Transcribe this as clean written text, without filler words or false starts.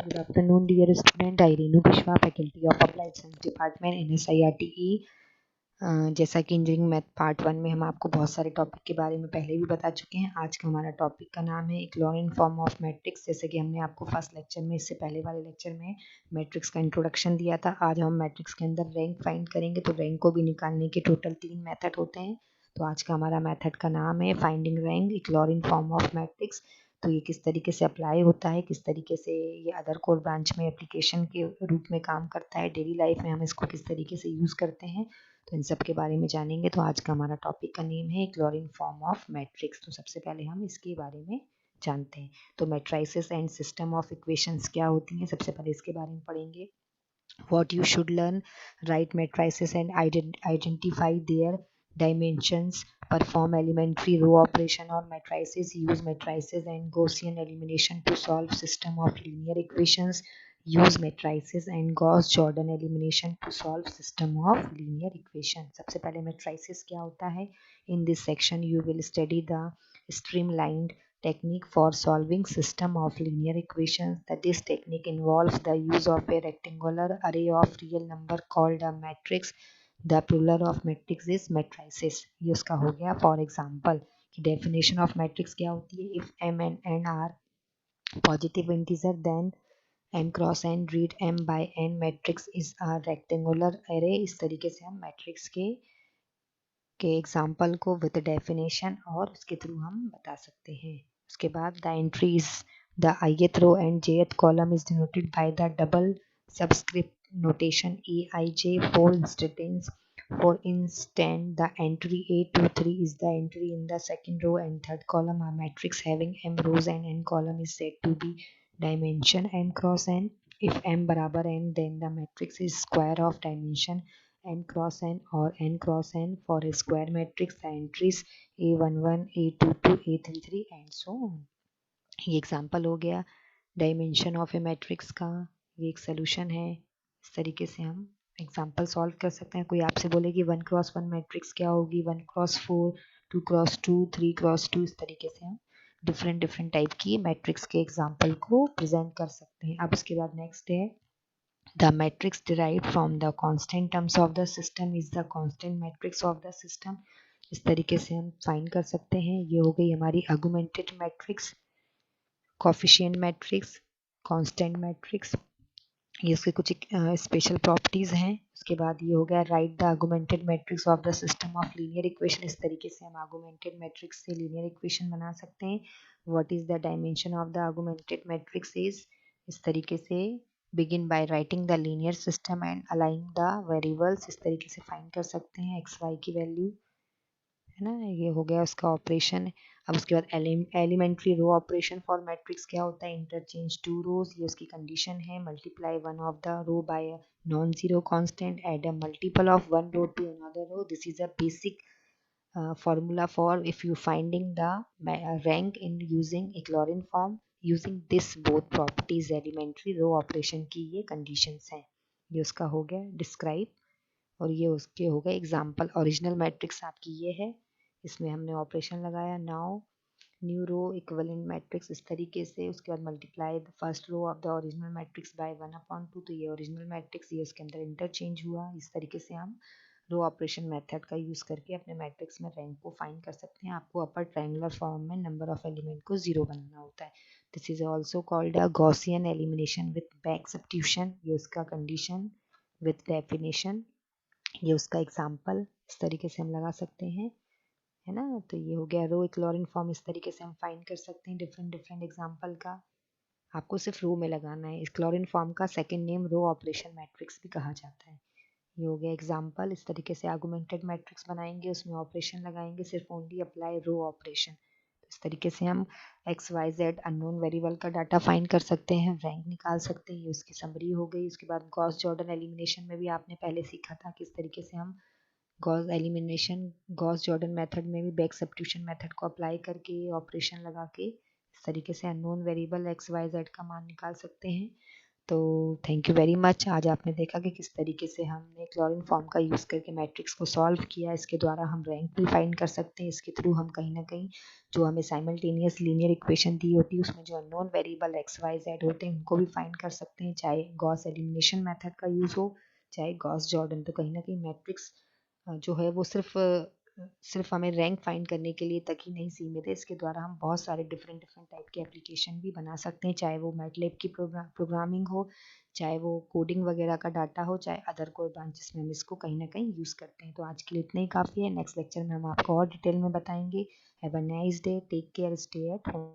Good afternoon, dear student. I Renu Bishwa, faculty of Applied Science Department in SIRTE. जैसा कि engineering math part 1 में हम आपको बहुत सारे टॉपिक के बारे में पहले भी बता चुके हैं। आज का हमारा टॉपिक का नाम है इक्लोरिन फॉर्म ऑफ मैट्रिक्स। जैसे कि हमने आपको फर्स्ट लेक्चर में, इससे पहले वाले लेक्चर में मैट्रिक्स का इंट्रोडक्शन दिया था। आज हम मैट्रिक्स के अंदर रैंक फाइंड करेंगे। तो रैंक को भी निकालने के टोटल 3 मेथड होते हैं। तो आज का हमारा मेथड का नाम है finding rank echelon form of matrix. तो ये किस तरीके से अप्लाई होता है, किस तरीके से ये अदर कोर ब्रांच में एप्लीकेशन के रूप में काम करता है, डेली लाइफ में हम इसको किस तरीके से यूज़ करते हैं, तो इन सब के बारे में जानेंगे। तो आज का हमारा टॉपिक का नेम है इक्लोरिन फॉर्म ऑफ मैट्रिक्स। तो सबसे पहले हम इसके बारे में जानते हैं। तो matrices and system of equations क्या होती हैं, सबसे पहले इसके बारे में पढ़ेंगे। What you should learn: write matrices and identify their dimensions, perform elementary row operation on matrices, use matrices and Gaussian elimination to solve system of linear equations, use matrices and Gauss-Jordan elimination to solve system of linear equations. सबसे पहले matrices क्या होता है? In this section you will study the streamlined technique for solving system of linear equations. That this technique involves the use of a rectangular array of real number called a matrix. The plural of matrix is matrices. ये उसका हो गया। For example, कि definition of matrix क्या होती है? If m and n are positive integer, then m cross n read m by n matrix is a rectangular array. इस तरीके से हम matrix के एग्जाम्पल को विद डेफिनेशन और उसके थ्रू हम बता सकते हैं। उसके बाद the entries, the ith row and jth column is denoted by the double subscript notation aij for instance. For instance, the entry A23 is the entry in the second row and third column. A matrix having m rows and n column is said to be dimension m cross n. If m बराबर n, then the matrix is square of dimension n cross n or n cross n. For a square matrix, the entries a11, a22, a33 and so on. ये example हो गया dimension of A matrix का। ये एक solution है। इस तरीके से हम एग्जाम्पल सॉल्व कर सकते हैं। कोई आपसे बोले कि 1 क्रॉस 1 मैट्रिक्स क्या होगी, 1 क्रॉस 4, 2 क्रॉस 2, 3 क्रॉस 2, इस तरीके से हम डिफरेंट टाइप की मैट्रिक्स के एग्जाम्पल को प्रेजेंट कर सकते हैं। अब उसके बाद नेक्स्ट है the matrix derived from the constant terms of the system is the constant matrix of the system. इस तरीके से हम फाइंड कर सकते हैं। ये हो गई हमारी augmented matrix, coefficient matrix, constant matrix. ये उसके कुछ स्पेशल प्रॉपर्टीज हैं। उसके बाद ये हो गया right the augmented matrix of the system of linear equation. इस तरीके से हम आर्गुमेंटेड मैट्रिक्स से लीनियर इक्वेशन बना सकते हैं। What is the dimension of the augmented matrix is, इस तरीके से begin by writing the linear system and aligning the variables. इस तरीके से फाइंड कर सकते हैं एक्स वाई की वैल्यू, है ना। ये हो गया उसका ऑपरेशन। अब उसके बाद elementary row operation for matrix क्या होता है? इंटरचेंज टू रोज, ये उसकी कंडीशन है। Multiply one of the row by a non zero constant, add a multiple of one row to another row. This is a basic formula for if you finding the rank in using Eclorin form. Using this both properties elementary row operation की ये conditions हैं। ये उसका हो गया describe और ये उसके हो गए एग्जाम्पल। ओरिजिनल मैट्रिक्स आपकी ये है, इसमें हमने ऑपरेशन लगाया। Now new row equivalent matrix, इस तरीके से। उसके बाद multiply the first row of the original matrix by 1/2। तो ये ओरिजिनल मैट्रिक्स, ये उसके अंदर इंटरचेंज हुआ। इस तरीके से हम रो ऑपरेशन मेथड का यूज करके अपने मैट्रिक्स में रैंक को फाइंड कर सकते हैं। आपको अपर ट्रायंगुलर फॉर्म में नंबर ऑफ एलिमेंट को 0 बनाना होता है। This is also called a Gaussian elimination with back substitution. ये उसका कंडीशन विथ डेफिनेशन, ये उसका एग्जाम्पल। इस तरीके से हम लगा सकते हैं, है ना। तो ये हो गया रो इक्लोरिन फॉर्म। इस तरीके से हम फाइंड कर सकते हैं डिफरेंट एग्जाम्पल का। आपको सिर्फ रो में लगाना है। इक्लोरिन फॉर्म का second name row operation matrix भी कहा जाता है। ये हो गया एग्जाम्पल। इस तरीके से आर्गुमेंटेड मैट्रिक्स बनाएंगे, उसमें ऑपरेशन लगाएंगे, सिर्फ ओनली अप्लाई रो ऑपरेशन। इस तरीके से हम X Y Z unknown variable का डाटा फाइंड कर सकते हैं, रैंक निकाल सकते हैं। ये उसकी समरी हो गई। उसके बाद गॉस जॉर्डन एलिमिनेशन में भी आपने पहले सीखा था किस तरीके से हम गॉस जॉर्डन मेथड में भी बैक सब्स्टिट्यूशन मेथड को अप्लाई करके ऑपरेशन लगा के इस तरीके से unknown variable X Y Z का मान निकाल सकते हैं। तो थैंक यू वेरी मच। आज आपने देखा कि किस तरीके से हमने क्लोरीन फॉर्म का यूज़ करके मैट्रिक्स को सॉल्व किया। इसके द्वारा हम रैंक भी फाइंड कर सकते हैं। इसके थ्रू हम कहीं ना कहीं जो हमें साइमल्टेनियस लीनियर इक्वेशन दी होती है उसमें जो unknown variable X Y Z होते हैं उनको भी फाइंड कर सकते हैं, चाहे गॉस एलिमिनेशन मेथड का यूज़ हो चाहे गॉस जॉर्डन। तो कहीं ना कहीं मैट्रिक्स जो है वो सिर्फ हमें रैंक फाइंड करने के लिए तक ही नहीं सीमित है। इसके द्वारा हम बहुत सारे डिफरेंट डिफरेंट टाइप के एप्लीकेशन भी बना सकते हैं, चाहे वो मैटलैब की प्रोग्रामिंग हो, चाहे वो कोडिंग वगैरह का डाटा हो, चाहे अदर कोई ब्रांचेस में हम इसको कहीं ना कहीं यूज़ करते हैं। तो आज के लिए इतना ही काफ़ी है। नेक्स्ट लेक्चर में हम आपको और डिटेल में बताएंगे। Have a nice day, take care, stay at home.